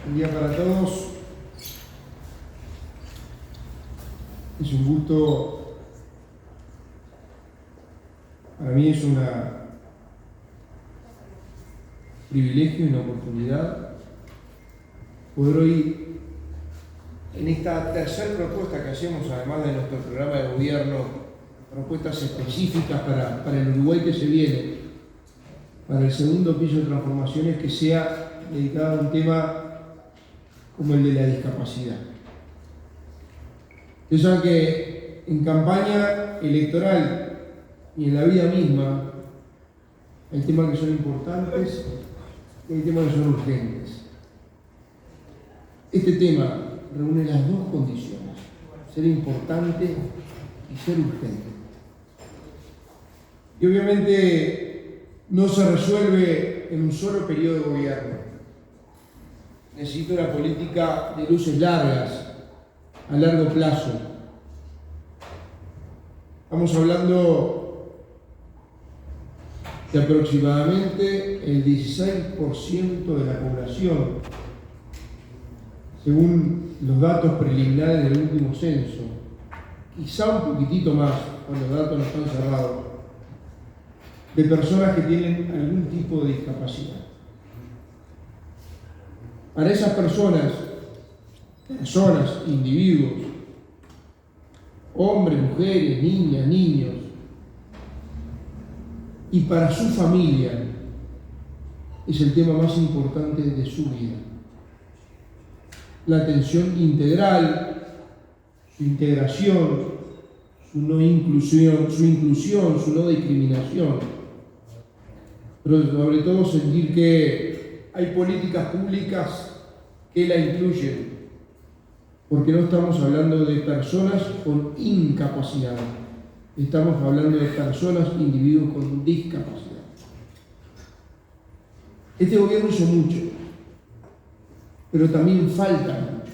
Buen día para todos. Es un gusto, para mí es un privilegio y una oportunidad poder hoy, en esta tercera propuesta que hacemos, además de nuestro programa de gobierno, propuestas específicas para el Uruguay que se viene, para el segundo piso de transformaciones, que sea dedicado a un tema como el de la discapacidad. Ustedes saben que en campaña electoral y en la vida misma hay temas que son importantes y hay temas que son urgentes. Este tema reúne las dos condiciones: ser importante y ser urgente. Y obviamente no se resuelve en un solo periodo de gobierno. Necesita una política de luces largas, a largo plazo. Estamos hablando de aproximadamente el 16% de la población, según los datos preliminares del último censo, quizá un poquitito más, cuando los datos no están cerrados, de personas que tienen algún tipo de discapacidad. Para esas personas, individuos, hombres, mujeres, niñas, niños, y para su familia, es el tema más importante de su vida. La atención integral, su integración, su no inclusión, su no discriminación, pero sobre todo sentir que hay políticas públicas que la incluyen, porque no estamos hablando de personas con incapacidad, estamos hablando de personas, individuos con discapacidad. Este gobierno hizo mucho, pero también falta mucho.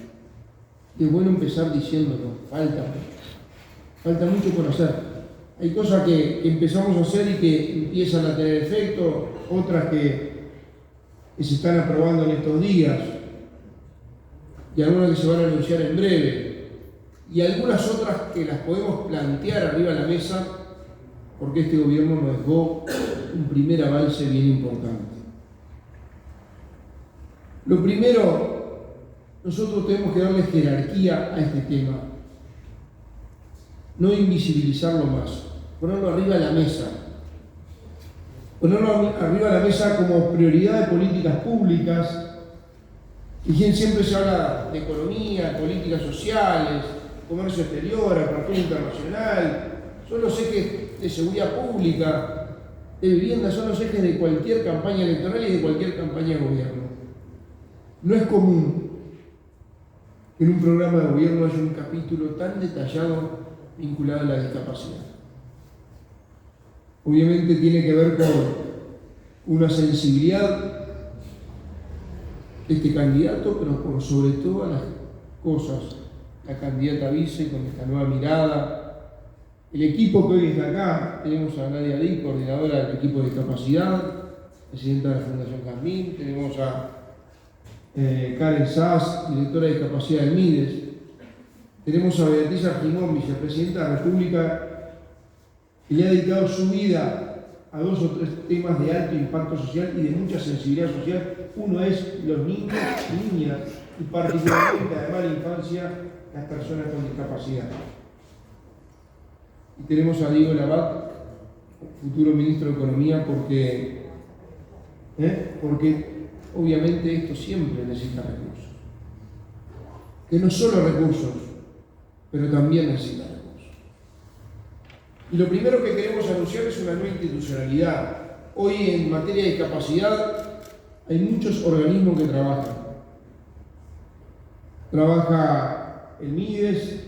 Y es bueno empezar diciéndolo, falta mucho por hacer. Hay cosas que empezamos a hacer y que empiezan a tener efecto, otras que se están aprobando en estos días, y algunas que se van a anunciar en breve, y algunas otras que las podemos plantear arriba de la mesa, porque este gobierno nos dejó un primer avance bien importante. Lo primero, nosotros tenemos que darle jerarquía a este tema, no invisibilizarlo más, ponerlo arriba de la mesa. Ponerlo arriba de la mesa como prioridad de políticas públicas. Y quien siempre se habla de economía, políticas sociales, comercio exterior, apertura internacional, son los ejes de seguridad pública, de vivienda, son los ejes de cualquier campaña electoral y de cualquier campaña de gobierno. No es común que en un programa de gobierno haya un capítulo tan detallado vinculado a la discapacidad. Obviamente tiene que ver con una sensibilidad de este candidato, pero por sobre todas las cosas, la candidata vice con esta nueva mirada, el equipo que hoy está acá. Tenemos a Nadia Lee, coordinadora del equipo de discapacidad, presidenta de la Fundación Jazmín, tenemos a Karen Sass, directora de discapacidad del MIDES, tenemos a Beatriz Argimón, vicepresidenta de la República, que le ha dedicado su vida a 2 o 3 temas de alto impacto social y de mucha sensibilidad social. Uno es los niños y niñas, y particularmente, además de la infancia, las personas con discapacidad. Y tenemos a Diego Labat, futuro ministro de Economía, porque obviamente esto siempre necesita recursos. Que no solo recursos, pero también necesita recursos. Y lo primero que queremos anunciar es una nueva institucionalidad. Hoy en materia de discapacidad hay muchos organismos que trabajan. Trabaja el MIDES,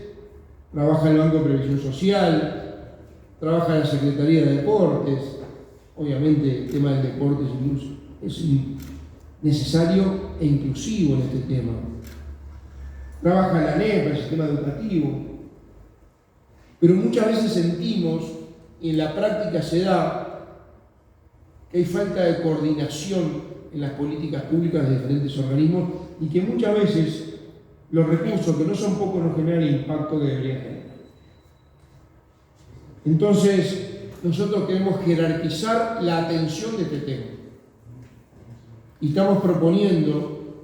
trabaja el Banco de Previsión Social, trabaja la Secretaría de Deportes. Obviamente el tema del deporte es necesario e inclusivo en este tema. Trabaja la ANEP, el sistema educativo. Pero muchas veces sentimos, y en la práctica se da, que hay falta de coordinación en las políticas públicas de diferentes organismos y que muchas veces los recursos, que no son pocos, no generan el impacto que deberían tener. Entonces, nosotros queremos jerarquizar la atención de este tema. Y estamos proponiendo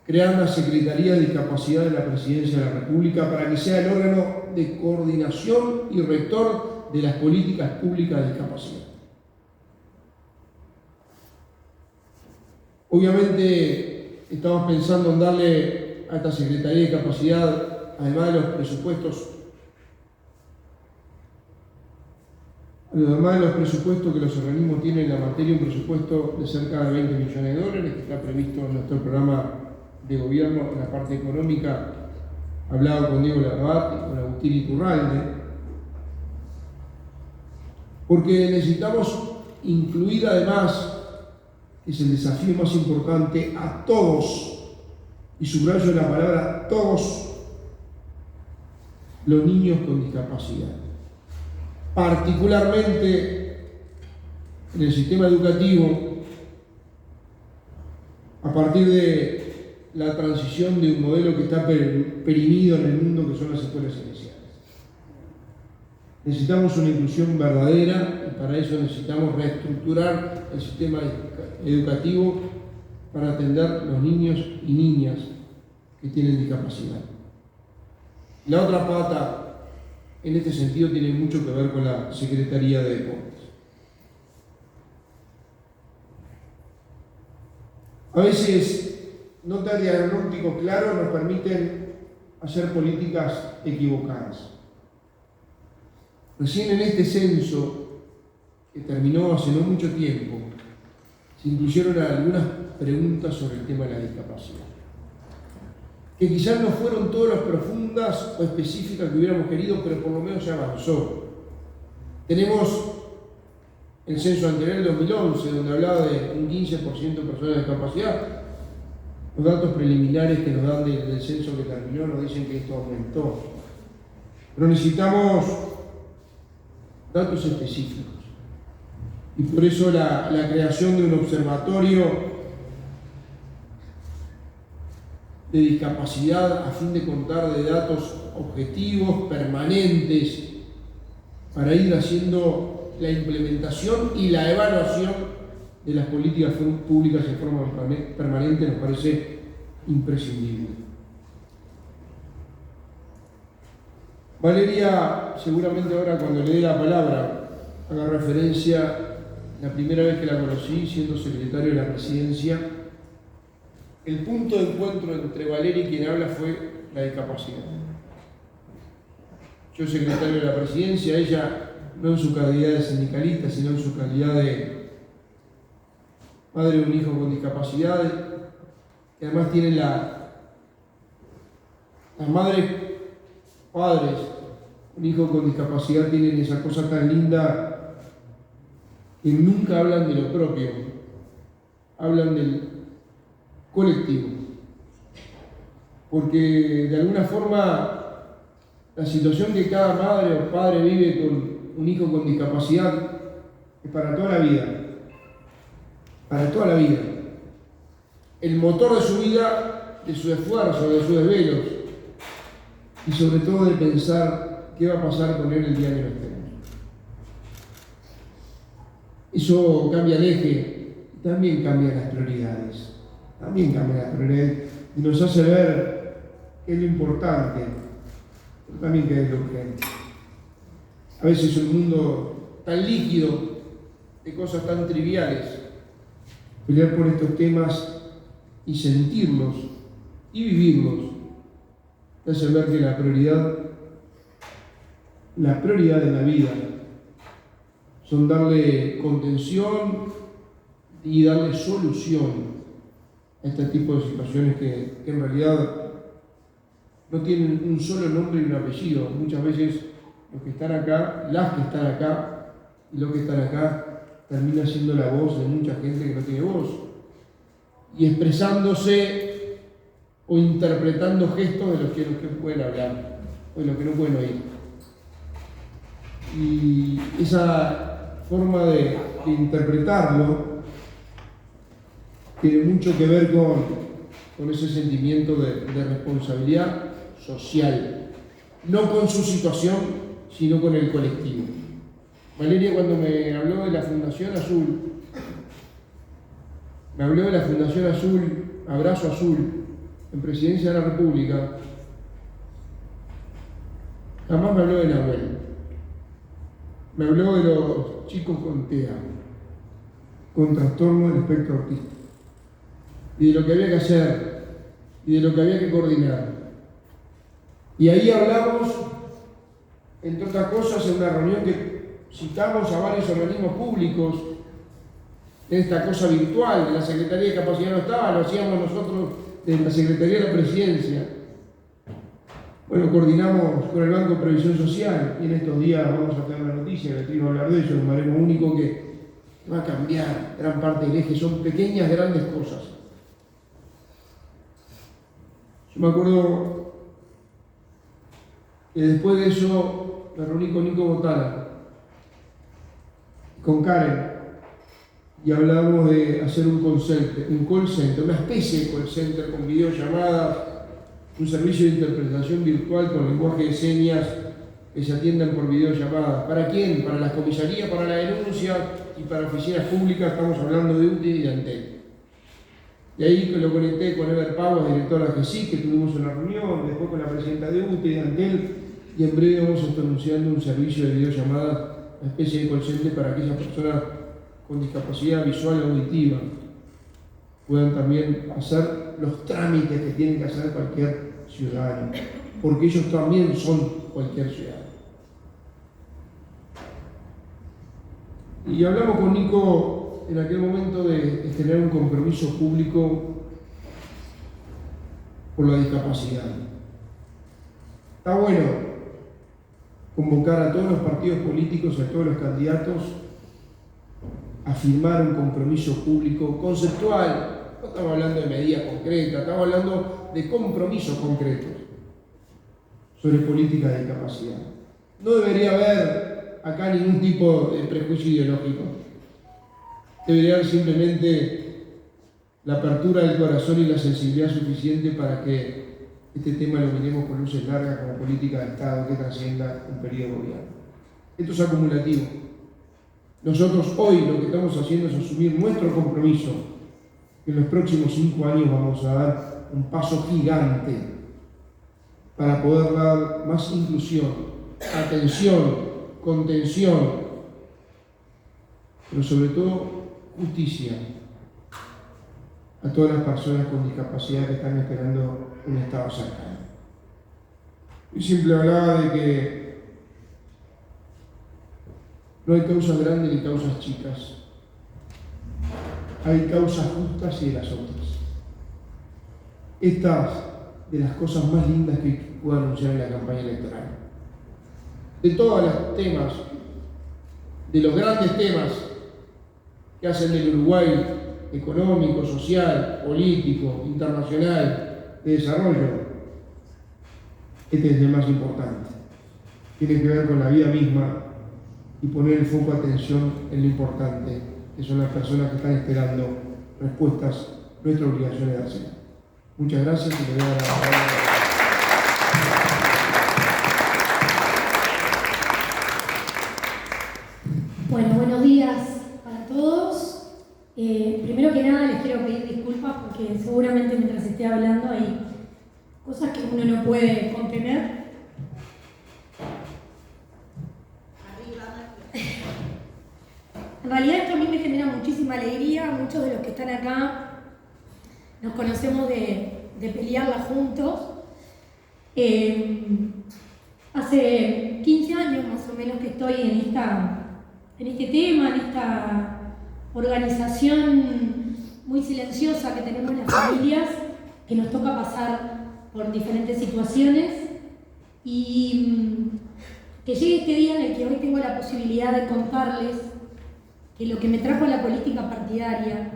crear una Secretaría de Discapacidad de la Presidencia de la República para que sea el órgano de coordinación y rector de las políticas públicas de discapacidad. Obviamente estamos pensando en darle a esta Secretaría de Discapacidad, además de los presupuestos, que los organismos tienen en la materia, un presupuesto de cerca de 20 millones de dólares, que está previsto en nuestro programa de gobierno en la parte económica. Hablaba con Diego Larbat y con Agustín Iturralde, porque necesitamos incluir además, que es el desafío más importante, a todos, y subrayo la palabra todos, los niños con discapacidad. Particularmente en el sistema educativo, a partir de la transición de un modelo que está perimido en el mundo, que son las escuelas iniciales. Necesitamos una inclusión verdadera y para eso necesitamos reestructurar el sistema educativo para atender a los niños y niñas que tienen discapacidad. La otra pata, en este sentido, tiene mucho que ver con la Secretaría de Deportes. A veces, no tener diagnóstico claro nos permiten hacer políticas equivocadas. Recién en este censo, que terminó hace no mucho tiempo, se incluyeron algunas preguntas sobre el tema de la discapacidad, que quizás no fueron todas las profundas o específicas que hubiéramos querido, pero por lo menos se avanzó. Tenemos el censo anterior del 2011, donde hablaba de un 15% de personas de discapacidad. Los datos preliminares que nos dan del censo que terminó nos dicen que esto aumentó. Pero necesitamos datos específicos. Y por eso la creación de un observatorio de discapacidad a fin de contar de datos objetivos, permanentes, para ir haciendo la implementación y la evaluación de las políticas públicas en forma permanente nos parece imprescindible. Valeria, seguramente ahora cuando le dé la palabra, haga referencia la primera vez que la conocí, siendo secretario de la presidencia. El punto de encuentro entre Valeria y quien habla fue la discapacidad. Yo secretario de la presidencia, ella no en su calidad de sindicalista, sino en su calidad de madre de un hijo con discapacidad, que además tienen las madres, padres, un hijo con discapacidad tienen esa cosa tan linda que nunca hablan de lo propio, hablan del colectivo. Porque de alguna forma la situación que cada madre o padre vive con un hijo con discapacidad es para toda la vida. Para toda la vida. El motor de su vida, de su esfuerzo, de sus desvelos y sobre todo de pensar qué va a pasar con él el día que no estemos. Eso cambia el eje, también cambia las prioridades. Y nos hace ver qué es lo importante, pero también qué es lo urgente. A veces un mundo tan líquido, de cosas tan triviales, pelear por estos temas y sentirlos y vivirlos, te hace ver que la prioridad de la vida son darle contención y darle solución a este tipo de situaciones que en realidad no tienen un solo nombre y un apellido. Muchas veces los que están acá, las que están acá y los que están acá termina siendo la voz de mucha gente que no tiene voz y expresándose o interpretando gestos de los que pueden hablar o de los que no pueden oír. Y esa forma de interpretarlo tiene mucho que ver con ese sentimiento de responsabilidad social, no con su situación, sino con el colectivo. Valeria, cuando me habló de la Fundación Azul, Abrazo Azul, en Presidencia de la República, jamás me habló de Nahuel. Me habló de los chicos con TEA, con trastorno del espectro autista, y de lo que había que hacer, y de lo que había que coordinar. Y ahí hablamos, entre otras cosas, en una reunión que citamos a varios organismos públicos, en esta cosa virtual, de la Secretaría de Capacidad no estaba, lo hacíamos nosotros de la Secretaría de la Presidencia. Bueno, coordinamos con el Banco de Previsión Social y en estos días vamos a tener una noticia, que quiero hablar de eso, un baremo único que va a cambiar gran parte del eje, son pequeñas, grandes cosas. Yo me acuerdo que después de eso me reuní con Nico Botana, con Karen, y hablábamos de hacer un call center, una especie de call center con videollamadas, un servicio de interpretación virtual con lenguaje de señas que se atiendan por videollamadas. ¿Para quién? Para las comisarías, para la denuncia y para oficinas públicas. Estamos hablando de UTE y de Antel. Y ahí lo conecté con Ever Pavas, directora de GESIC, que tuvimos una reunión, después con la presidenta de UTE y de Antel, y en breve vamos a estar anunciando un servicio de videollamadas, una especie de call center para aquellas personas con discapacidad visual o auditiva puedan también hacer los trámites que tienen que hacer cualquier ciudadano, porque ellos también son cualquier ciudadano. Y hablamos con Nico en aquel momento de generar un compromiso público por la discapacidad. Está bueno convocar a todos los partidos políticos, a todos los candidatos, a firmar un compromiso público conceptual. No estamos hablando de medidas concretas, estamos hablando de compromisos concretos sobre política de discapacidad. No debería haber acá ningún tipo de prejuicio ideológico. Debería haber simplemente la apertura del corazón y la sensibilidad suficiente para que este tema lo miremos con luces largas como política de Estado que trascienda un periodo de gobierno. Esto es acumulativo. Nosotros hoy lo que estamos haciendo es asumir nuestro compromiso, que en los próximos 5 años vamos a dar un paso gigante para poder dar más inclusión, atención, contención, pero sobre todo justicia a todas las personas con discapacidad que están esperando un Estado cercano. Y siempre hablaba de que no hay causas grandes ni causas chicas. Hay causas justas y de las otras. Estas de las cosas más lindas que puedo anunciar en la campaña electoral. De todos los temas, de los grandes temas que hacen del Uruguay económico, social, político, internacional, de desarrollo, este es el más importante. Tiene que ver con la vida misma y poner el foco de atención en lo importante, que son las personas que están esperando respuestas. Nuestra obligación es dárselas. Muchas gracias y le voy a dar la palabra. Bueno, buenos días para todos. Primero que nada les quiero pedir disculpas porque seguramente mientras esté hablando hay cosas que uno no puede contener. En realidad esto a mí me genera muchísima alegría. Muchos de los que están acá nos conocemos de pelearla juntos. Hace 15 años más o menos que estoy en este tema, en esta organización muy silenciosa que tenemos las familias, que nos toca pasar por diferentes situaciones y que llegue este día en el que hoy tengo la posibilidad de contarles que lo que me trajo a la política partidaria,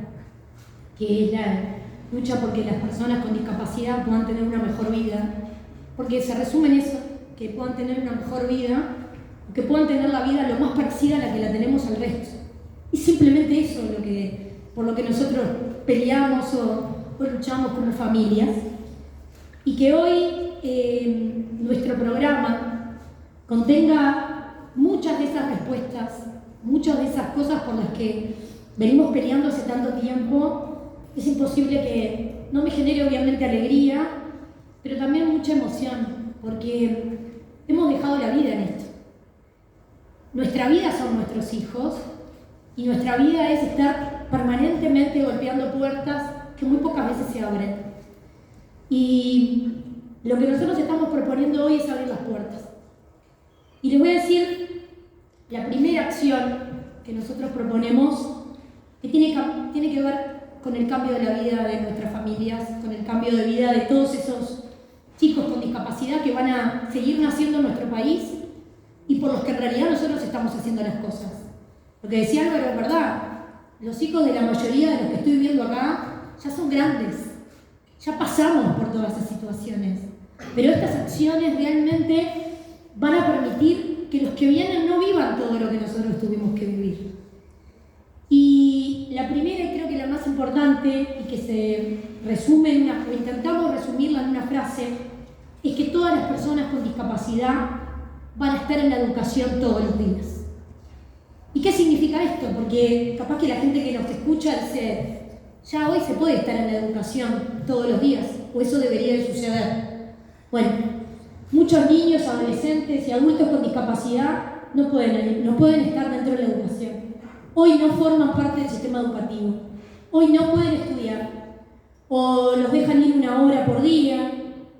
que es la lucha porque las personas con discapacidad puedan tener una mejor vida, porque se resume en eso, que puedan tener una mejor vida, que puedan tener la vida lo más parecida a la que la tenemos al resto. Y simplemente eso por lo que nosotros peleamos o luchamos como familias. Y que hoy nuestro programa contenga muchas de esas respuestas, muchas de esas cosas por las que venimos peleando hace tanto tiempo. Es imposible que no me genere obviamente alegría, pero también mucha emoción, porque hemos dejado la vida en esto. Nuestra vida son nuestros hijos y nuestra vida es estar permanentemente golpeando puertas que muy pocas veces se abren. Y lo que nosotros estamos proponiendo hoy es abrir las puertas. Y les voy a decir la primera acción que nosotros proponemos, que tiene que ver con el cambio de la vida de nuestras familias, con el cambio de vida de todos esos chicos con discapacidad que van a seguir naciendo en nuestro país y por los que en realidad nosotros estamos haciendo las cosas. Lo que decía Álvaro es verdad, los hijos de la mayoría de los que estoy viendo acá ya son grandes, ya pasamos por todas esas situaciones, pero estas acciones realmente van a permitir que los que vienen no vivan todo lo que nosotros tuvimos que vivir. Y la primera, y creo que la más importante, y que se resume o intentamos resumirla en una frase, es que todas las personas con discapacidad van a estar en la educación todos los días. ¿Y qué significa esto? Porque capaz que la gente que nos escucha dice, ya hoy se puede estar en la educación todos los días, o eso debería de suceder. Bueno, muchos niños, adolescentes y adultos con discapacidad no pueden estar dentro de la educación. Hoy no forman parte del sistema educativo. Hoy no pueden estudiar. O los dejan ir 1 hora por día,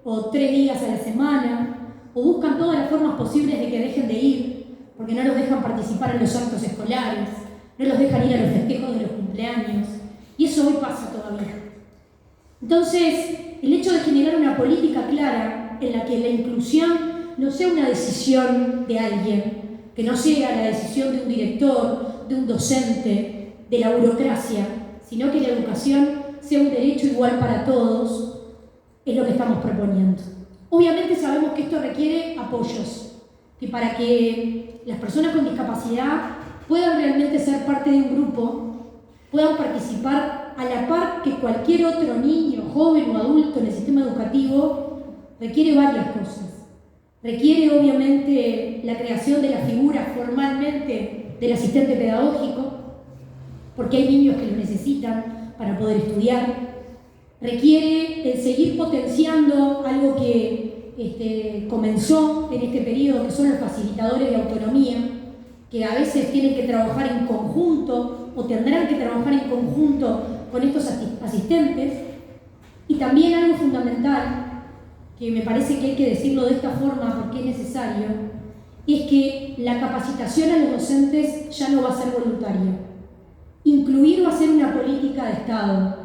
o 3 días a la semana, o buscan todas las formas posibles de que dejen de ir, porque no los dejan participar en los actos escolares, no los dejan ir a los festejos de los cumpleaños. Y eso hoy pasa todavía. Entonces, el hecho de generar una política clara en la que la inclusión no sea una decisión de alguien, que no sea la decisión de un director, de un docente, de la burocracia, sino que la educación sea un derecho igual para todos, es lo que estamos proponiendo. Obviamente sabemos que esto requiere apoyos, que para que las personas con discapacidad puedan realmente ser parte de un grupo, puedan participar a la par que cualquier otro niño, joven o adulto en el sistema educativo, requiere varias cosas. Requiere obviamente la creación de la figura formalmente del asistente pedagógico, porque hay niños que lo necesitan para poder estudiar. Requiere el seguir potenciando algo que comenzó en este periodo, que son los facilitadores de autonomía, que a veces tienen que trabajar en conjunto o tendrán que trabajar en conjunto con estos asistentes. Y también algo fundamental, que me parece que hay que decirlo de esta forma porque es necesario, es que la capacitación a los docentes ya no va a ser voluntaria. Incluir va a ser una política de Estado.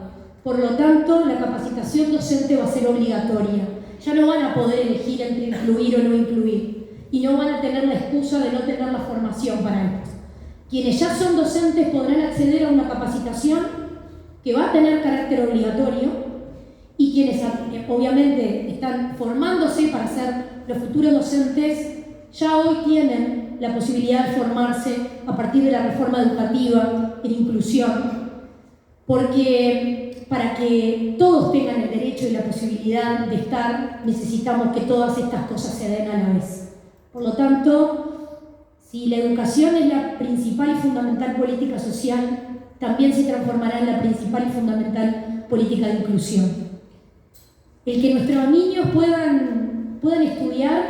Por lo tanto, la capacitación docente va a ser obligatoria. Ya no van a poder elegir entre incluir o no incluir. Y no van a tener la excusa de no tener la formación para esto. Quienes ya son docentes podrán acceder a una capacitación que va a tener carácter obligatorio, y quienes obviamente están formándose para ser los futuros docentes ya hoy tienen la posibilidad de formarse a partir de la reforma educativa en inclusión, porque para que todos tengan el derecho y la posibilidad de estar, necesitamos que todas estas cosas se den a la vez. Por lo tanto, si la educación es la principal y fundamental política social, también se transformará en la principal y fundamental política de inclusión. El que nuestros niños puedan estudiar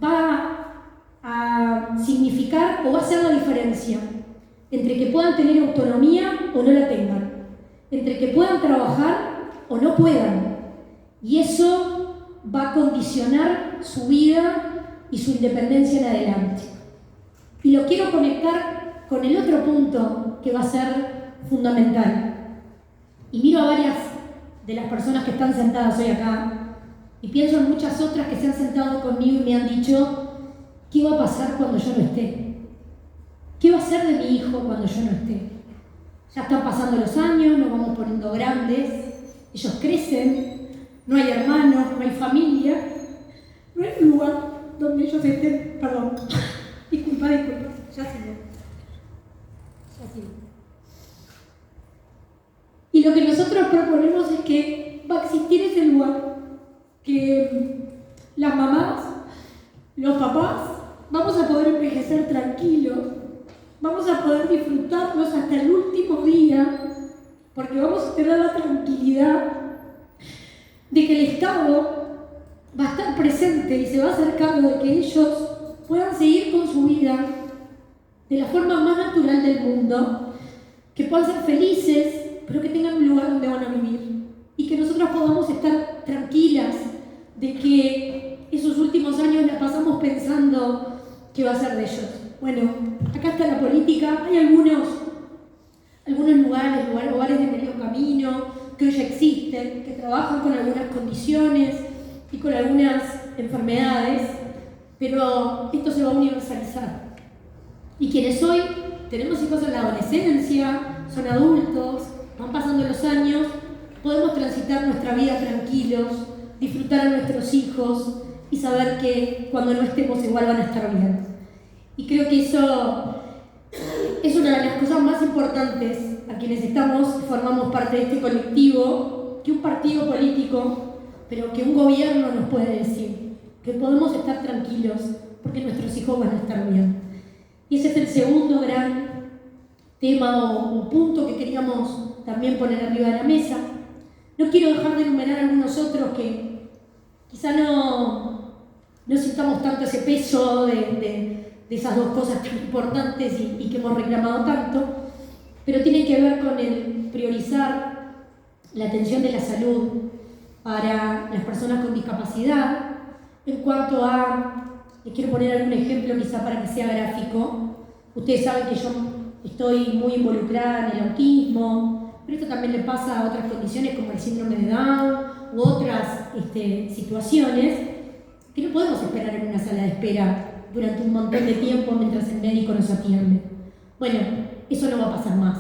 va a significar o va a ser la diferencia entre que puedan tener autonomía o no la tengan, entre que puedan trabajar o no puedan. Y eso va a condicionar su vida y su independencia en adelante. Y lo quiero conectar con el otro punto que va a ser fundamental. Y miro a varias de las personas que están sentadas hoy acá y pienso en muchas otras que se han sentado conmigo y me han dicho: ¿qué va a pasar cuando yo no esté? ¿Qué va a ser de mi hijo cuando yo no esté? Ya están pasando los años, nos vamos poniendo grandes, ellos crecen, no hay hermanos, no hay familia, no hay lugar donde ellos estén. Perdón, disculpa, ya sigo. Y lo que nosotros proponemos es que va a existir ese lugar, que las mamás, los papás, vamos a poder envejecer tranquilos, vamos a poder disfrutarlos hasta el último día, porque vamos a tener la tranquilidad de que el Estado va a estar presente y se va a hacer cargo de que ellos puedan seguir con su vida de la forma más natural del mundo, que puedan ser felices, pero que tengan un lugar donde van a vivir y que nosotros podamos estar tranquilas de que esos últimos años la pasamos pensando qué va a ser de ellos. Bueno, acá está la política, hay algunos lugares de medio camino que hoy ya existen, que trabajan con algunas condiciones y con algunas enfermedades, pero esto se va a universalizar. Y quienes hoy tenemos hijos en la adolescencia, son adultos, van pasando los años, podemos transitar nuestra vida tranquilos, disfrutar a nuestros hijos y saber que cuando no estemos igual van a estar bien. Y creo que eso es una de las cosas más importantes a quienes formamos parte de este colectivo, que un partido político, pero que un gobierno nos puede decir, que podemos estar tranquilos porque nuestros hijos van a estar bien. Y ese es el segundo gran tema o punto que queríamos también poner arriba de la mesa. No quiero dejar de enumerar algunos otros que quizá no sintamos tanto ese peso de esas dos cosas tan importantes y que hemos reclamado tanto, pero tienen que ver con el priorizar la atención de la salud para las personas con discapacidad. En cuanto a, les quiero poner algún ejemplo quizá para que sea gráfico. Ustedes saben que yo estoy muy involucrada en el autismo, pero esto también le pasa a otras condiciones como el síndrome de Down u otras situaciones que no podemos esperar en una sala de espera durante un montón de tiempo mientras el médico nos atiende. Bueno, eso no va a pasar más.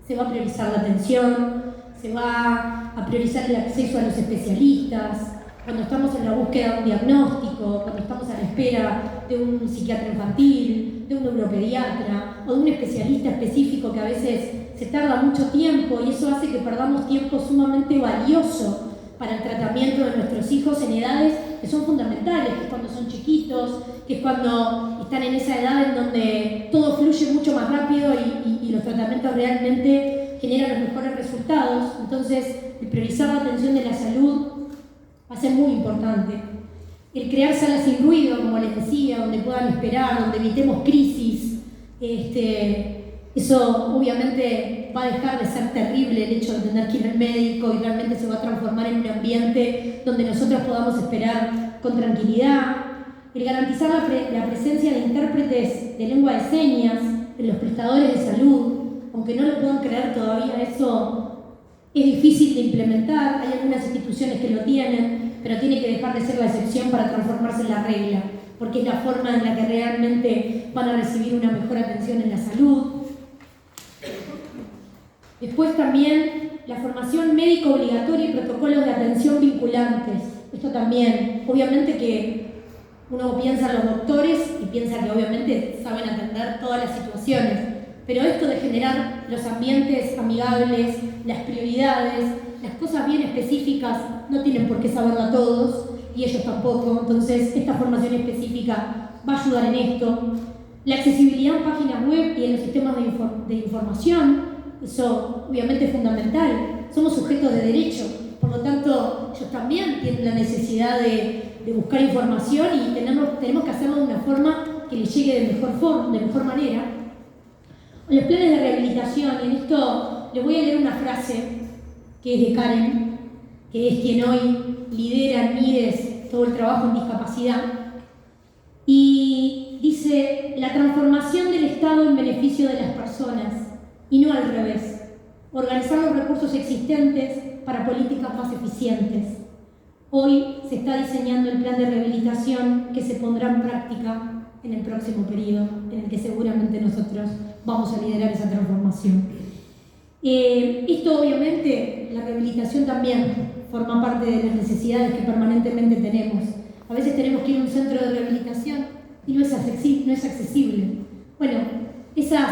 Se va a priorizar la atención, se va a priorizar el acceso a los especialistas. Cuando estamos en la búsqueda de un diagnóstico, cuando estamos a la espera de un psiquiatra infantil, de un neuropediatra o de un especialista específico que a veces se tarda mucho tiempo y eso hace que perdamos tiempo sumamente valioso para el tratamiento de nuestros hijos en edades que son fundamentales, que es cuando son chiquitos, que es cuando están en esa edad en donde todo fluye mucho más rápido y los tratamientos realmente generan los mejores resultados. Entonces, el priorizar la atención de la salud va a ser muy importante. El crear salas sin ruido, como les decía, donde puedan esperar, donde evitemos crisis, eso obviamente va a dejar de ser terrible el hecho de tener que ir al médico y realmente se va a transformar en un ambiente donde nosotros podamos esperar con tranquilidad. El garantizar la presencia de intérpretes de lengua de señas en los prestadores de salud, aunque no lo puedan creer todavía, eso es difícil de implementar. Hay algunas instituciones que lo tienen, pero tiene que dejar de ser la excepción para transformarse en la regla, porque es la forma en la que realmente van a recibir una mejor atención en la salud. Después también la formación médica obligatoria y protocolos de atención vinculantes. Esto también, obviamente que uno piensa en los doctores y piensa que obviamente saben atender todas las situaciones, pero esto de generar los ambientes amigables, las prioridades, las cosas bien específicas, no tienen por qué saberlo todos y ellos tampoco, entonces esta formación específica va a ayudar en esto. La accesibilidad en páginas web y en los sistemas de información, eso obviamente es fundamental. Somos sujetos de derecho, por lo tanto ellos también tienen la necesidad de buscar información y tenemos que hacerlo de una forma que les llegue de mejor manera. Los planes de rehabilitación, y en esto les voy a leer una frase que es de Karen, que es quien hoy lidera en MIDES todo el trabajo en discapacidad, y dice: la transformación del Estado en beneficio de las personas, y no al revés. Organizar los recursos existentes para políticas más eficientes. Hoy se está diseñando el plan de rehabilitación que se pondrá en práctica en el próximo periodo, en el que seguramente nosotros vamos a liderar esa transformación. Esto obviamente, la rehabilitación también forma parte de las necesidades que permanentemente tenemos. A veces tenemos que ir a un centro de rehabilitación y no es accesible. Bueno, esas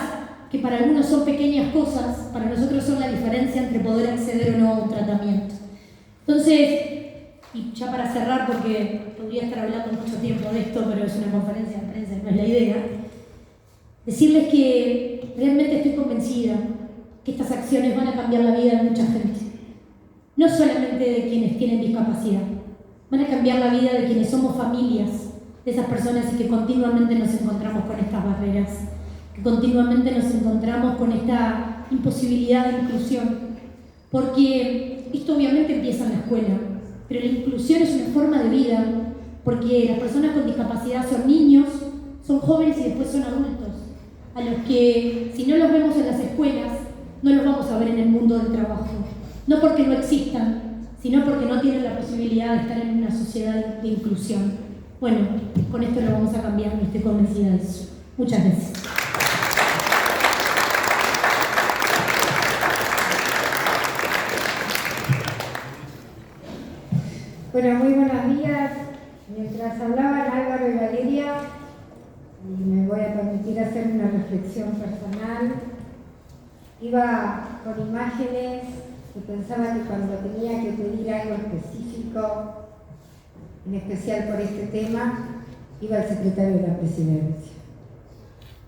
que para algunos son pequeñas cosas, para nosotros son la diferencia entre poder acceder o no a un tratamiento. Entonces, y ya para cerrar, porque podría estar hablando mucho tiempo de esto, pero es una conferencia de prensa y no es la idea, decirles que realmente estoy convencida que estas acciones van a cambiar la vida de mucha gente. No solamente de quienes tienen discapacidad, van a cambiar la vida de quienes somos familias de esas personas y que continuamente nos encontramos con estas barreras, que continuamente nos encontramos con esta imposibilidad de inclusión. Porque esto obviamente empieza en la escuela, pero la inclusión es una forma de vida, porque las personas con discapacidad son niños, son jóvenes y después son adultos, a los que si no los vemos en las escuelas, no los vamos a ver en el mundo del trabajo. No porque no existan, sino porque no tienen la posibilidad de estar en una sociedad de inclusión. Bueno, con esto lo vamos a cambiar y estoy convencida de eso. Muchas gracias. Bueno, muy buenos días. Mientras hablaban Álvaro y Valeria, y me voy a permitir hacer una reflexión personal, iba con imágenes que pensaba que cuando tenía que pedir algo específico, en especial por este tema, iba al secretario de la presidencia.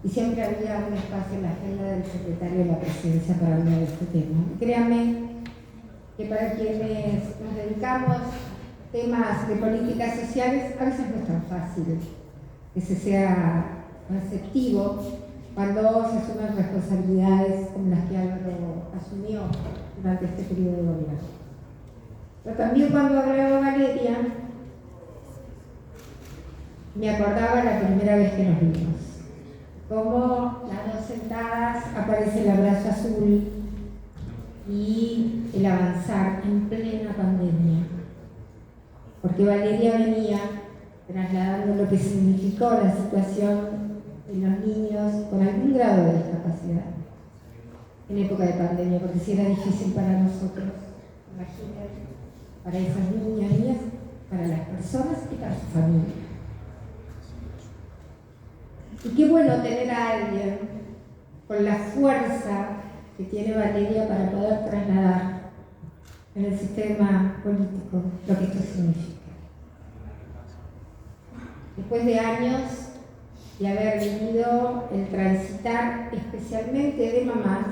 Y siempre había un espacio en la agenda del secretario de la presidencia para hablar de este tema. Y créanme que para quienes nos dedicamos a temas de políticas sociales, a veces no es tan fácil que se sea receptivo cuando se asumen responsabilidades como las que Álvaro asumió durante este periodo de gobierno. Pero también cuando hablaba Valeria, me acordaba la primera vez que nos vimos. Como las dos sentadas aparece el abrazo azul y el avanzar en plena pandemia. Porque Valeria venía trasladando lo que significó la situación de los niños con algún grado de discapacidad en época de pandemia, porque si era difícil para nosotros, imagínate, para esas niñas, para las personas y para su familia. Y qué bueno tener a alguien con la fuerza que tiene Valeria para poder trasladar en el sistema político lo que esto significa. Después de años de haber vivido el transitar especialmente de mamás,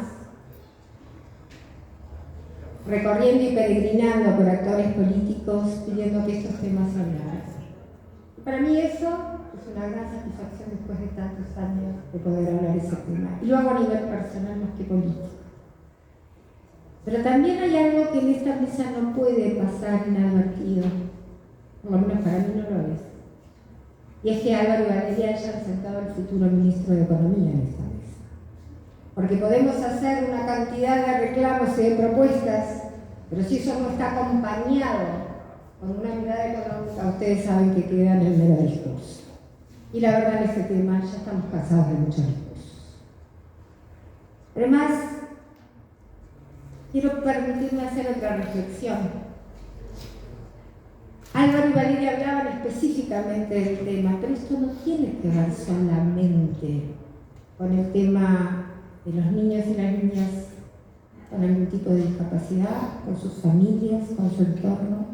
recorriendo y peregrinando por actores políticos pidiendo que estos temas se hablaran. Para mí eso es una gran satisfacción después de tantos años de poder hablar de ese tema. Y lo hago a nivel personal más que político. Pero también hay algo que en esta mesa no puede pasar inadvertido, por lo menos para mí no lo es. Y es que Álvaro y Valeria hayan sentado al futuro ministro de Economía en esta mesa. Porque podemos hacer una cantidad de reclamos y de propuestas, pero si eso no está acompañado con una mirada económica, ustedes saben que queda en el mero discurso. Y la verdad en este tema ya estamos cansados de muchos discursos. Además, quiero permitirme hacer otra reflexión. Álvaro y Valeria hablaban específicamente del tema, pero esto no tiene que ver solamente con el tema de los niños y las niñas con algún tipo de discapacidad, con sus familias, con su entorno.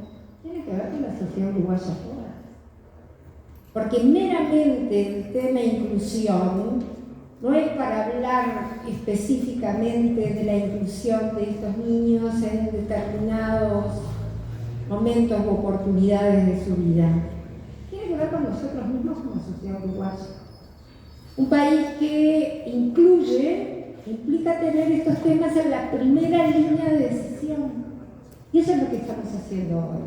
Tiene que ver con la sociedad uruguaya toda. Porque meramente el tema inclusión no es para hablar específicamente de la inclusión de estos niños en determinados momentos u oportunidades de su vida. Tiene que ver con nosotros mismos como sociedad uruguaya. Un país que implica tener estos temas en la primera línea de decisión. Y eso es lo que estamos haciendo hoy.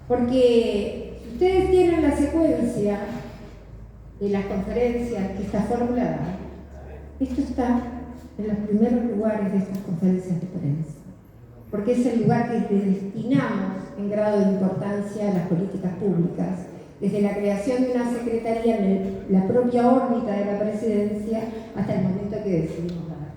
Porque si ustedes tienen la secuencia de las conferencias que está formulada, esto está en los primeros lugares de estas conferencias de prensa. Porque es el lugar que destinamos en grado de importancia a las políticas públicas, desde la creación de una secretaría en la propia órbita de la presidencia hasta el momento que decidimos dar.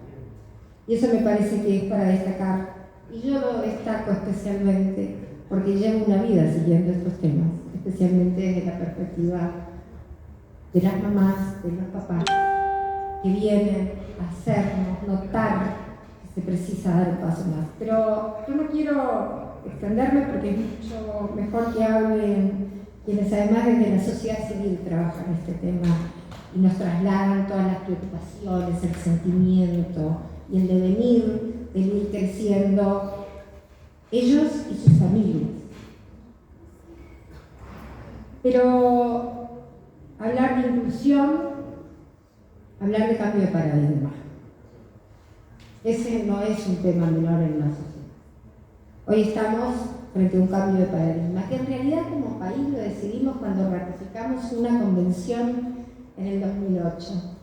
Y eso me parece que es para destacar, y yo lo destaco especialmente porque llevo una vida siguiendo estos temas, especialmente desde la perspectiva de las mamás, de los papás, que vienen hacernos notar que se precisa dar un paso más. Pero yo no quiero extenderme porque es mucho mejor que hablen quienes además desde la sociedad civil trabajan este tema y nos trasladan todas las preocupaciones, el sentimiento y el devenir del ir creciendo ellos y sus familias. Pero hablar de inclusión, hablar de cambio de paradigma. Ese no es un tema menor en la sociedad. Hoy estamos frente a un cambio de paradigma, que en realidad como país lo decidimos cuando ratificamos una convención en el 2008.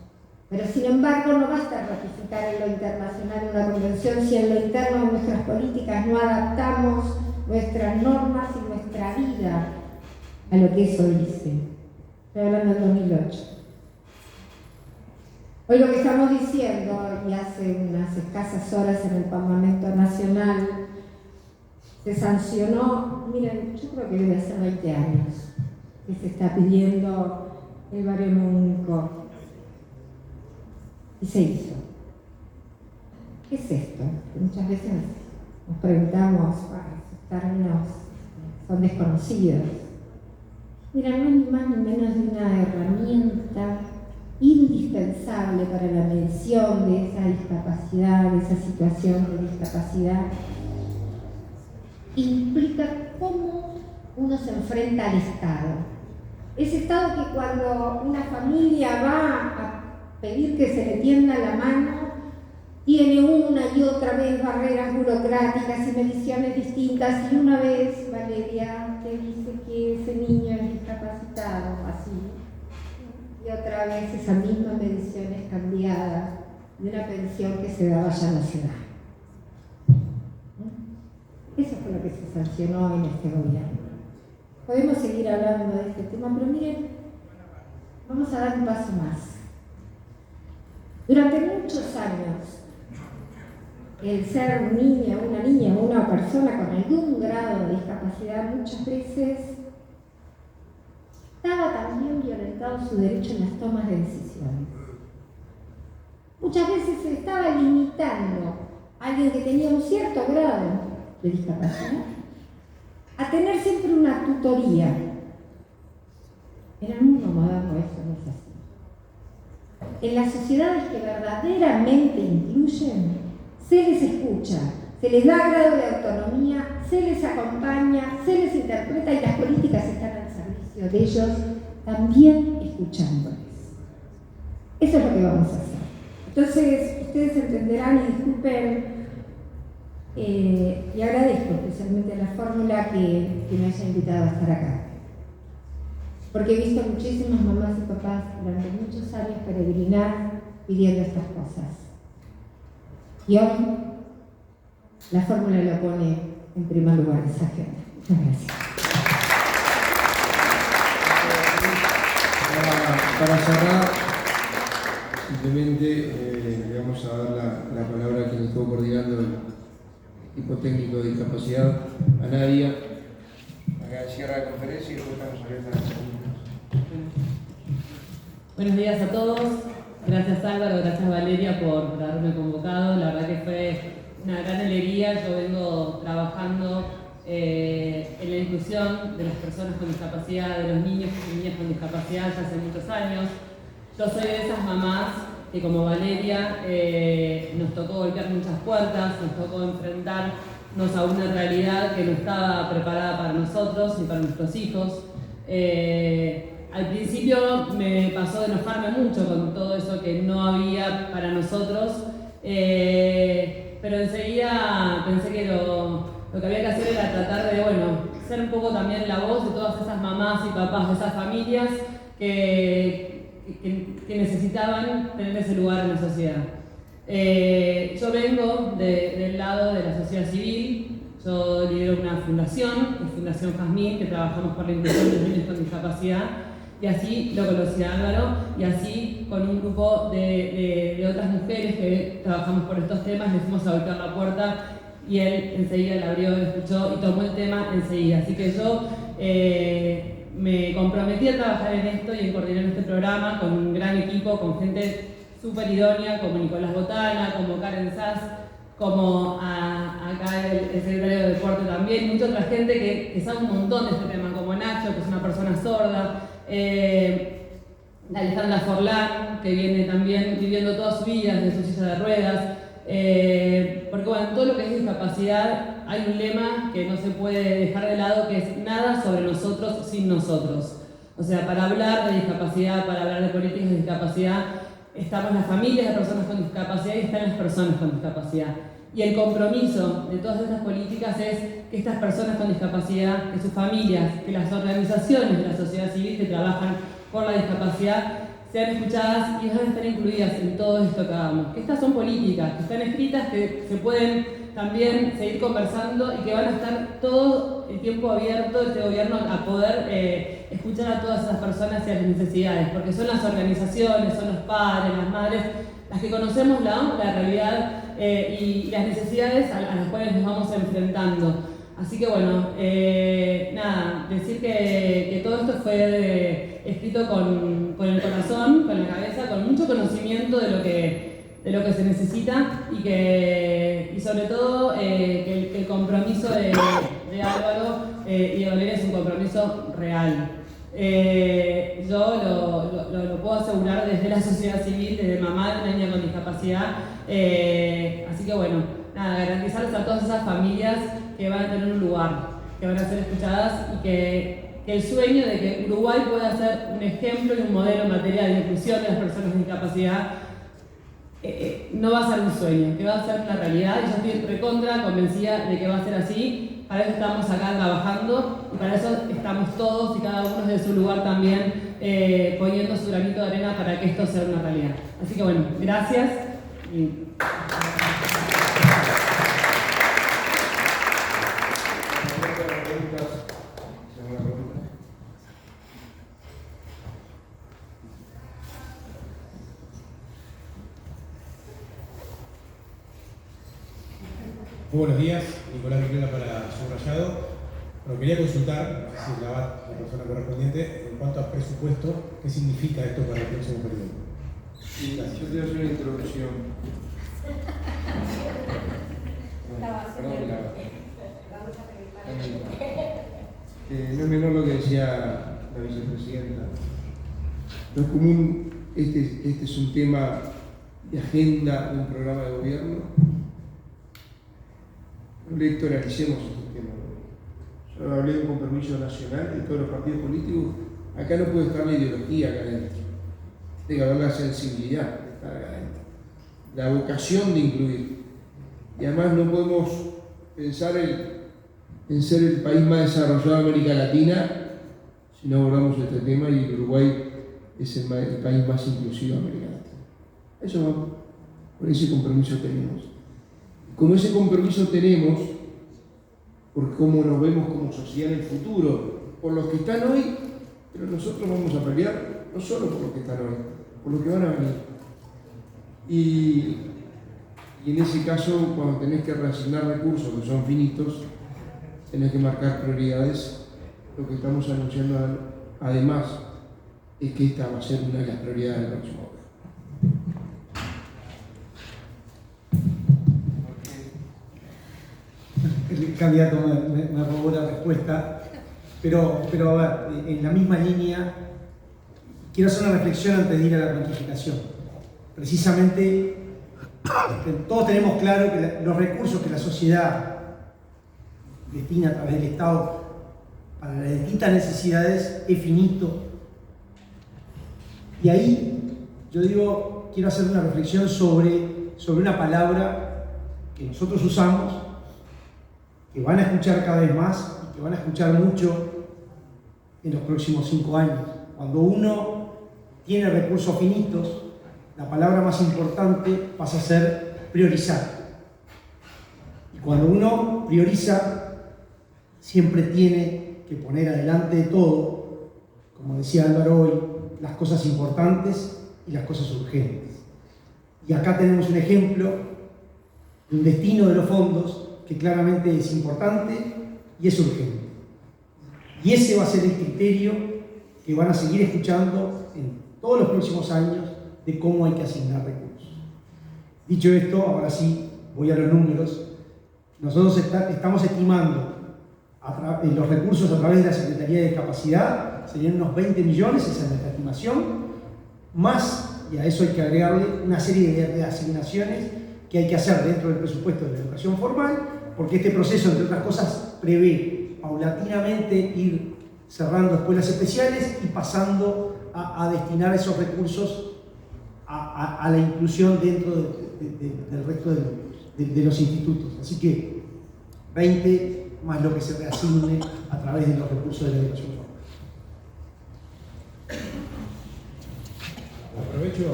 Pero sin embargo no basta ratificar en lo internacional una convención si en lo interno de nuestras políticas no adaptamos nuestras normas y nuestra vida a lo que eso dice. Estoy hablando del 2008. Hoy lo que estamos diciendo, y hace unas escasas horas en el Parlamento Nacional se sancionó, miren, yo creo que debe ser 20 años que se está pidiendo el baremo único y se hizo. ¿Qué es esto? Que muchas veces nos preguntamos, esos términos son desconocidos. Mira, no es ni más ni menos de una herramienta indispensable para la medición de esa discapacidad, de esa situación de discapacidad. Implica cómo uno se enfrenta al Estado. Ese Estado que cuando una familia va a pedir que se le tienda la mano, tiene una y otra vez barreras burocráticas y mediciones distintas, y una vez Valeria te dice que ese niño es discapacitado, así, y otra vez esa misma medición es cambiada de una pensión que se daba ya en la ciudad. Eso fue lo que se sancionó en este gobierno. Podemos seguir hablando de este tema, pero miren, vamos a dar un paso más. Durante muchos años, el ser un niño, una persona con algún grado de discapacidad, muchas veces estaba también violentado su derecho en las tomas de decisiones. Muchas veces se estaba limitando a alguien que tenía un cierto grado de discapacidad a tener siempre una tutoría. En el mundo moderno eso no es así. En las sociedades que verdaderamente incluyen, se les escucha, se les da grado de autonomía, se les acompaña, se les interpreta y las políticas están al servicio de ellos, también escuchándoles. Eso es lo que vamos a hacer. Entonces, ustedes entenderán y disculpen, y agradezco especialmente la fórmula que me haya invitado a estar acá. Porque he visto muchísimas mamás y papás durante muchos años peregrinar pidiendo estas cosas. Y hoy la fórmula lo pone en primer lugar esa gente. Muchas gracias. Para cerrar, simplemente le vamos a dar la palabra a quien estuvo coordinando el equipo técnico de discapacidad, a Nadia. Acá cierra la conferencia y después estamos abiertos a las preguntas. Buenos días a todos. Gracias Álvaro, gracias Valeria por haberme convocado. La verdad que fue una gran alegría. Yo vengo trabajando en la inclusión de las personas con discapacidad, de los niños y niñas con discapacidad ya hace muchos años. Yo soy de esas mamás que como Valeria nos tocó golpear muchas puertas, nos tocó enfrentarnos a una realidad que no estaba preparada para nosotros ni para nuestros hijos. Al principio me pasó de enojarme mucho con todo eso que no había para nosotros, pero enseguida pensé que lo que había que hacer era tratar de, ser un poco también la voz de todas esas mamás y papás de esas familias que necesitaban tener ese lugar en la sociedad. Yo vengo del lado de la sociedad civil. Yo lidero una fundación, la Fundación Jazmín, que trabajamos por la inclusión de los niños con discapacidad, y así lo conocí a Álvaro, y así con un grupo de otras mujeres que trabajamos por estos temas le fuimos a golpear la puerta y él enseguida la abrió, escuchó y tomó el tema enseguida. Así que yo me comprometí a trabajar en esto y en coordinar este programa con un gran equipo, con gente súper idónea, como Nicolás Botana, como Karen Sass, como acá el secretario de Deporte también, mucha otra gente que sabe un montón de este tema, como Nacho, que es una persona sorda, Alejandra Forlán, que viene también viviendo toda su vida desde su silla de ruedas, porque bueno, en todo lo que es discapacidad hay un lema que no se puede dejar de lado, que es nada sobre nosotros sin nosotros. O sea, para hablar de discapacidad, para hablar de políticas de discapacidad, estamos las familias de personas con discapacidad y están las personas con discapacidad. Y el compromiso de todas estas políticas es que estas personas con discapacidad, que sus familias, que las organizaciones de la sociedad civil que trabajan por la discapacidad sean escuchadas y van a estar incluidas en todo esto que hagamos. Que estas son políticas, que están escritas, que se pueden también seguir conversando y que van a estar todo el tiempo abierto este gobierno a poder escuchar a todas esas personas y a las necesidades, porque son las organizaciones, son los padres, las madres, las que conocemos la realidad y las necesidades a las cuales nos vamos enfrentando. Así que bueno, nada, decir que todo esto fue escrito con el corazón, con la cabeza, con mucho conocimiento de lo que se necesita y sobre todo que el compromiso de Álvaro y de Valeria es un compromiso real. Yo lo puedo asegurar desde la sociedad civil, desde mamá de una niña con discapacidad. Así que bueno, nada, garantizarles a todas esas familias que van a tener un lugar, que van a ser escuchadas y que el sueño de que Uruguay pueda ser un ejemplo y un modelo en materia de inclusión de las personas con discapacidad no va a ser un sueño, que va a ser una realidad, y yo estoy recontra convencida de que va a ser así. Para eso estamos acá trabajando y para eso estamos todos y cada uno desde su lugar también poniendo su granito de arena para que esto sea una realidad. Así que bueno, gracias. Muy buenos días, Nicolás Viquela para Subrayado. Bueno, quería consultar, no sé si es la persona correspondiente, en cuanto a presupuesto, ¿qué significa esto para el próximo periodo? Sí, yo quiero hacer una introducción. No es menor lo que decía la vicepresidenta. No es común, este es un tema de agenda de un programa de gobierno. No le electoralicemos este tema. Yo hablé de un compromiso nacional de todos los partidos políticos. Acá no puede estar la ideología acá adentro. Tiene que haber la sensibilidad de estar acá adentro. La vocación de incluir. Y además no podemos pensar en ser el país más desarrollado de América Latina si no abordamos este tema, y Uruguay es el país más inclusivo de América Latina. Eso vamos. Por ese compromiso tenemos. Como ese compromiso tenemos, por cómo nos vemos como sociedad en el futuro, por los que están hoy, pero nosotros vamos a pelear no solo por los que están hoy, por los que van a venir. Y en ese caso, cuando tenés que reasignar recursos que son finitos, tenés que marcar prioridades. Lo que estamos anunciando además es que esta va a ser una de las prioridades del próximo año. El candidato me robó la respuesta, pero a ver, en la misma línea, quiero hacer una reflexión antes de ir a la planificación. Precisamente, todos tenemos claro que los recursos que la sociedad destina a través del Estado para las distintas necesidades es finito. Y ahí, yo digo, quiero hacer una reflexión sobre una palabra que nosotros usamos, que van a escuchar cada vez más y que van a escuchar mucho en los próximos 5 años. Cuando uno tiene recursos finitos, la palabra más importante pasa a ser priorizar. Y cuando uno prioriza, siempre tiene que poner adelante de todo, como decía Álvaro hoy, las cosas importantes y las cosas urgentes. Y acá tenemos un ejemplo de un destino de los fondos que claramente es importante y es urgente. Y ese va a ser el criterio que van a seguir escuchando en todos los próximos años de cómo hay que asignar recursos. Dicho esto, ahora sí voy a los números. Nosotros estamos estimando los recursos a través de la Secretaría de Discapacidad, serían unos 20 millones, esa es nuestra estimación, más, y a eso hay que agregarle una serie de asignaciones que hay que hacer dentro del presupuesto de la educación formal, porque este proceso, entre otras cosas, prevé paulatinamente ir cerrando escuelas especiales y pasando a destinar esos recursos a la inclusión dentro del resto de los institutos. Así que 20 más lo que se reasigne a través de los recursos de la educación formal. Aprovecho,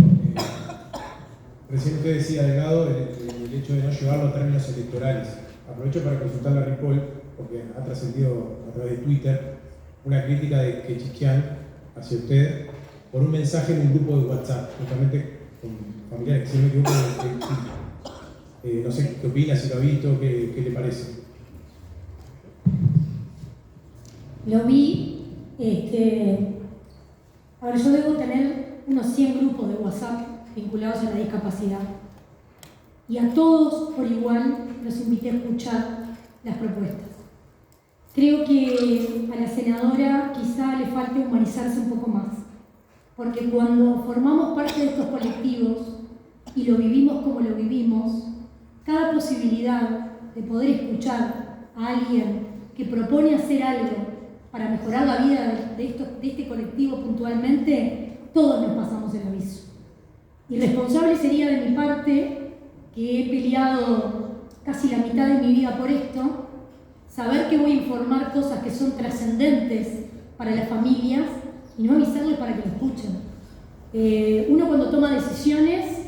recién usted decía, Delgado, el hecho de no llevarlo a términos electorales. Aprovecho para consultarle a Ripoll, porque ha trascendido a través de Twitter una crítica de Kechichian hacia usted por un mensaje en un grupo de WhatsApp, justamente con familiares, si no me equivoco, no sé qué opina, si lo ha visto, qué le parece. Lo vi, ahora yo debo tener unos 100 grupos de WhatsApp vinculados a la discapacidad y a todos por igual los invité a escuchar las propuestas. Creo que a la senadora quizá le falte humanizarse un poco más, porque cuando formamos parte de estos colectivos y lo vivimos como lo vivimos, cada posibilidad de poder escuchar a alguien que propone hacer algo para mejorar la vida de este colectivo puntualmente, todos nos pasamos el aviso. Irresponsable sería de mi parte, que he peleado casi la mitad de mi vida por esto, saber que voy a informar cosas que son trascendentes para las familias y no avisarles para que lo escuchen. Uno cuando toma decisiones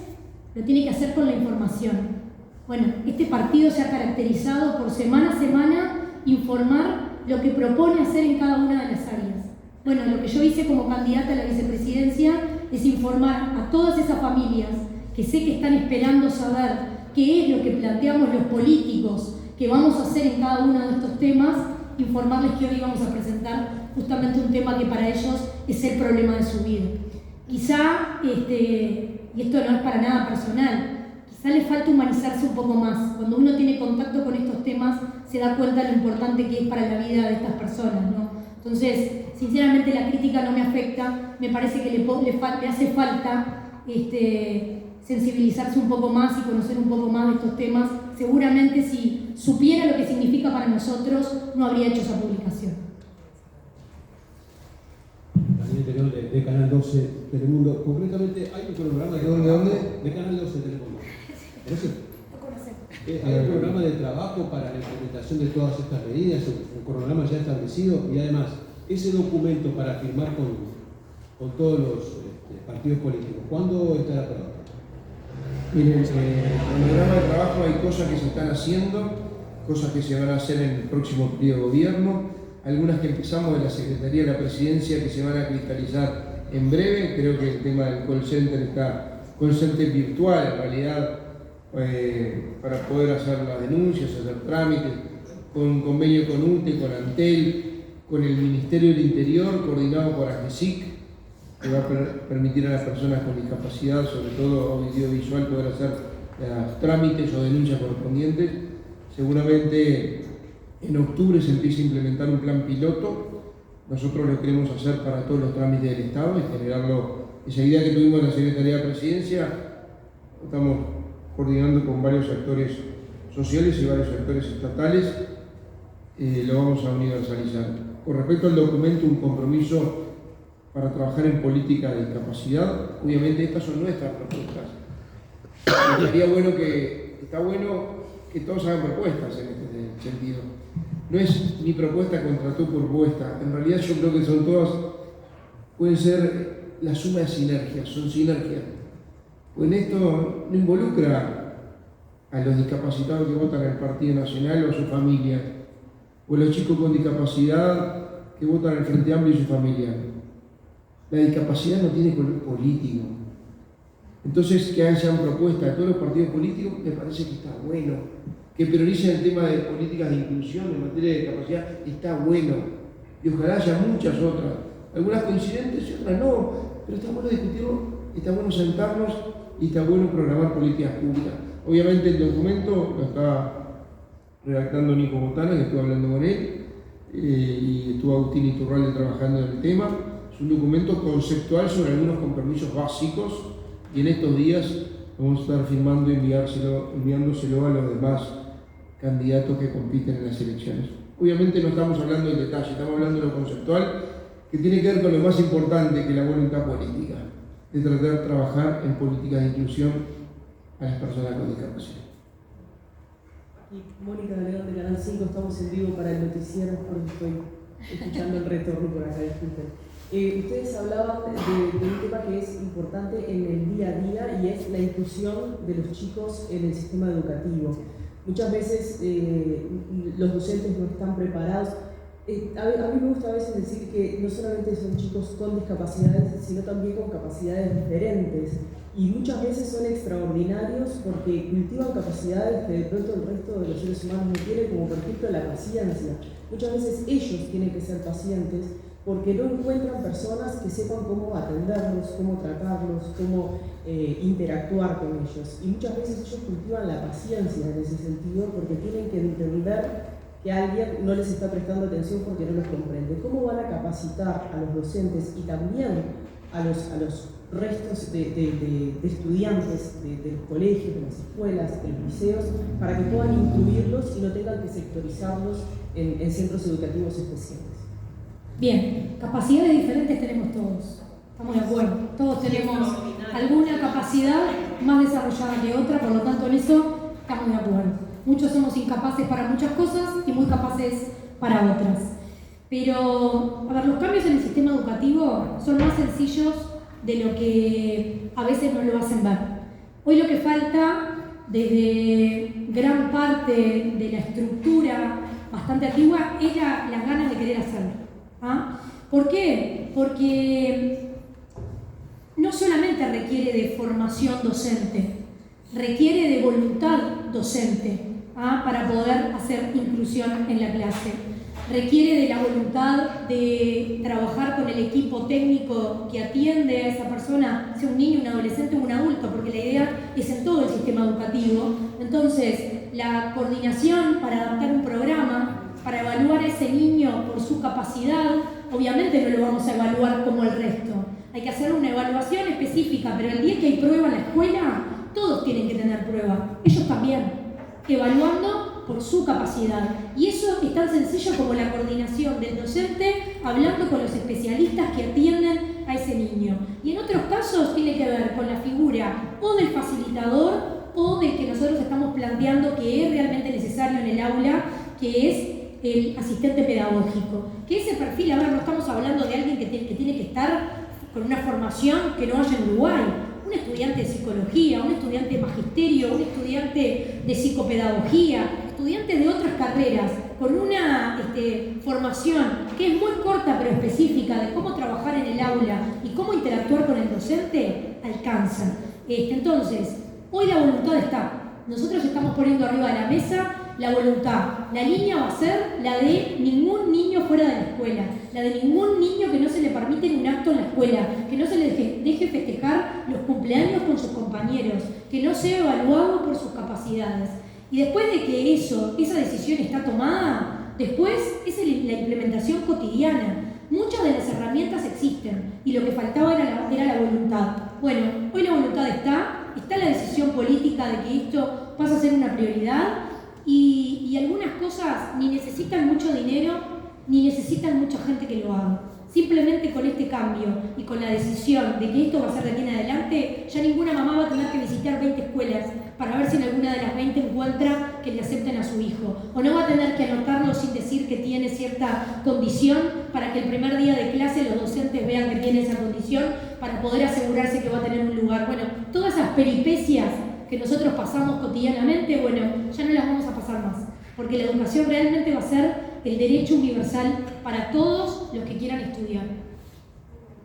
lo tiene que hacer con la información. Bueno, este partido se ha caracterizado por semana a semana informar lo que propone hacer en cada una de las áreas. Bueno, lo que yo hice como candidata a la vicepresidencia es informar a todas esas familias que sé que están esperando saber qué es lo que planteamos los políticos que vamos a hacer en cada uno de estos temas, informarles que hoy vamos a presentar justamente un tema que para ellos es el problema de su vida. Quizá, y esto no es para nada personal, quizá le falta humanizarse un poco más. Cuando uno tiene contacto con estos temas, se da cuenta de lo importante que es para la vida de estas personas, ¿no? Entonces, sinceramente la crítica no me afecta, me parece que le hace falta sensibilizarse un poco más y conocer un poco más de estos temas. Seguramente si supiera lo que significa para nosotros, no habría hecho esa publicación. Daniel Terón de Canal 12 Telemundo. Concretamente, hay un programa ¿De dónde? De Canal 12 Telemundo. ¿Conoces? Lo conocemos. Hay un programa de trabajo para la implementación de todas estas medidas, un cronograma ya establecido, y además, ese documento para firmar con todos los partidos políticos, ¿cuándo estará aprobado? Miren, en el programa de trabajo hay cosas que se están haciendo, cosas que se van a hacer en el próximo periodo de gobierno, algunas que empezamos de la Secretaría de la Presidencia que se van a cristalizar en breve. Creo que el tema del call center está, call center virtual en realidad, para poder hacer las denuncias, hacer trámites, con convenio con UTE, con Antel, con el Ministerio del Interior, coordinado por AGESIC, que va a permitir a las personas con discapacidad, sobre todo audiovisual, poder hacer los trámites o denuncias correspondientes. Seguramente en octubre se empieza a implementar un plan piloto. Nosotros lo queremos hacer para todos los trámites del Estado y generarlo. Esa idea que tuvimos en la Secretaría de Presidencia, estamos coordinando con varios actores sociales y varios actores estatales, lo vamos a universalizar. Con respecto al documento, un compromiso para trabajar en política de discapacidad. Obviamente estas son nuestras propuestas. Está bueno que todos hagan propuestas en este sentido. No es mi propuesta contra tu propuesta. En realidad yo creo que son todas, pueden ser la suma de sinergias, son sinergias. Pues en esto no involucra a los discapacitados que votan al Partido Nacional o a su familia, o a los chicos con discapacidad que votan al Frente Amplio y su familia. La discapacidad no tiene color político. Entonces, que hayan propuestas de todos los partidos políticos, me parece que está bueno. Que prioricen el tema de políticas de inclusión en materia de discapacidad, está bueno. Y ojalá haya muchas otras. Algunas coincidentes y otras no. Pero está bueno discutirlo está bueno sentarnos y está bueno programar políticas públicas. Obviamente el documento lo está redactando Nico Botana, que estuve hablando con él, y estuvo Agustín Iturralde trabajando en el tema. Es un documento conceptual sobre algunos compromisos básicos y en estos días vamos a estar firmando y enviándoselo a los demás candidatos que compiten en las elecciones. Obviamente no estamos hablando del detalle, estamos hablando de lo conceptual, que tiene que ver con lo más importante que la voluntad política, de tratar de trabajar en políticas de inclusión a las personas con discapacidad. Y Mónica de León de Canal 5, estamos en vivo para el noticiero, porque estoy escuchando el retorno por acá, disculpen. Ustedes hablaban de un tema que es importante en el día a día y es la inclusión de los chicos en el sistema educativo. Muchas veces los docentes no están preparados. A mí me gusta a veces decir que no solamente son chicos con discapacidades, sino también con capacidades diferentes. Y muchas veces son extraordinarios porque cultivan capacidades que de pronto el resto de los seres humanos no tienen, como por ejemplo la paciencia. Muchas veces ellos tienen que ser pacientes porque no encuentran personas que sepan cómo atenderlos, cómo tratarlos, cómo interactuar con ellos. Y muchas veces ellos cultivan la paciencia en ese sentido porque tienen que entender que alguien no les está prestando atención porque no los comprende. ¿Cómo van a capacitar a los docentes y también a los restos de estudiantes de los colegios, de las escuelas, de los liceos, para que puedan incluirlos y no tengan que sectorizarlos en centros educativos especiales? Bien, capacidades diferentes tenemos todos, estamos de acuerdo. Todos tenemos alguna capacidad más desarrollada que otra, por lo tanto en eso estamos de acuerdo. Muchos somos incapaces para muchas cosas y muy capaces para otras. Pero, a ver, los cambios en el sistema educativo son más sencillos de lo que a veces no lo hacen ver. Hoy lo que falta, desde gran parte de la estructura bastante antigua, es las ganas de querer hacerlo. ¿Ah? ¿Por qué? Porque no solamente requiere de formación docente, requiere de voluntad docente para poder hacer inclusión en la clase. Requiere de la voluntad de trabajar con el equipo técnico que atiende a esa persona, sea un niño, un adolescente o un adulto, porque la idea es en todo el sistema educativo. Entonces, la coordinación para adaptar un programa, para evaluar a ese niño por su capacidad, obviamente no lo vamos a evaluar como el resto. Hay que hacer una evaluación específica, pero el día que hay prueba en la escuela, todos tienen que tener prueba, ellos también, evaluando por su capacidad. Y eso es tan sencillo como la coordinación del docente hablando con los especialistas que atienden a ese niño. Y en otros casos tiene que ver con la figura o del facilitador o del que nosotros estamos planteando que es realmente necesario en el aula, que es el asistente pedagógico. Que ese perfil, a ver, no estamos hablando de alguien que tiene que estar con una formación que no haya en Uruguay. Un estudiante de psicología, un estudiante de magisterio, un estudiante de psicopedagogía, estudiantes de otras carreras, con una formación que es muy corta pero específica de cómo trabajar en el aula y cómo interactuar con el docente, alcanzan. Entonces, hoy la voluntad está. Nosotros estamos poniendo arriba de la mesa la voluntad. La línea va a ser la de ningún niño fuera de la escuela, la de ningún niño que no se le permite un acto en la escuela, que no se le deje festejar los cumpleaños con sus compañeros, que no sea evaluado por sus capacidades. Y después de que esa decisión está tomada, después es la implementación cotidiana. Muchas de las herramientas existen y lo que faltaba era la voluntad. Bueno, hoy la voluntad está la decisión política de que esto pasa a ser una prioridad y algunas cosas ni necesitan mucho dinero ni necesitan mucha gente que lo haga. Simplemente con este cambio y con la decisión de que esto va a ser de aquí en adelante, ya ninguna mamá va a tener que visitar 20 escuelas para ver si en alguna de las 20 encuentra que le acepten a su hijo. O no va a tener que anotarlo sin decir que tiene cierta condición para que el primer día de clase los docentes vean que tiene esa condición para poder asegurarse que va a tener un lugar. Bueno, todas esas peripecias que nosotros pasamos cotidianamente, bueno, ya no las vamos a pasar más. Porque la educación realmente va a ser el derecho universal para todos los que quieran estudiar.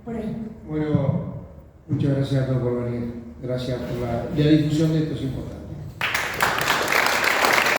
Por ahí. Bueno, muchas gracias a todos por venir. Gracias por la difusión de esto, es importante.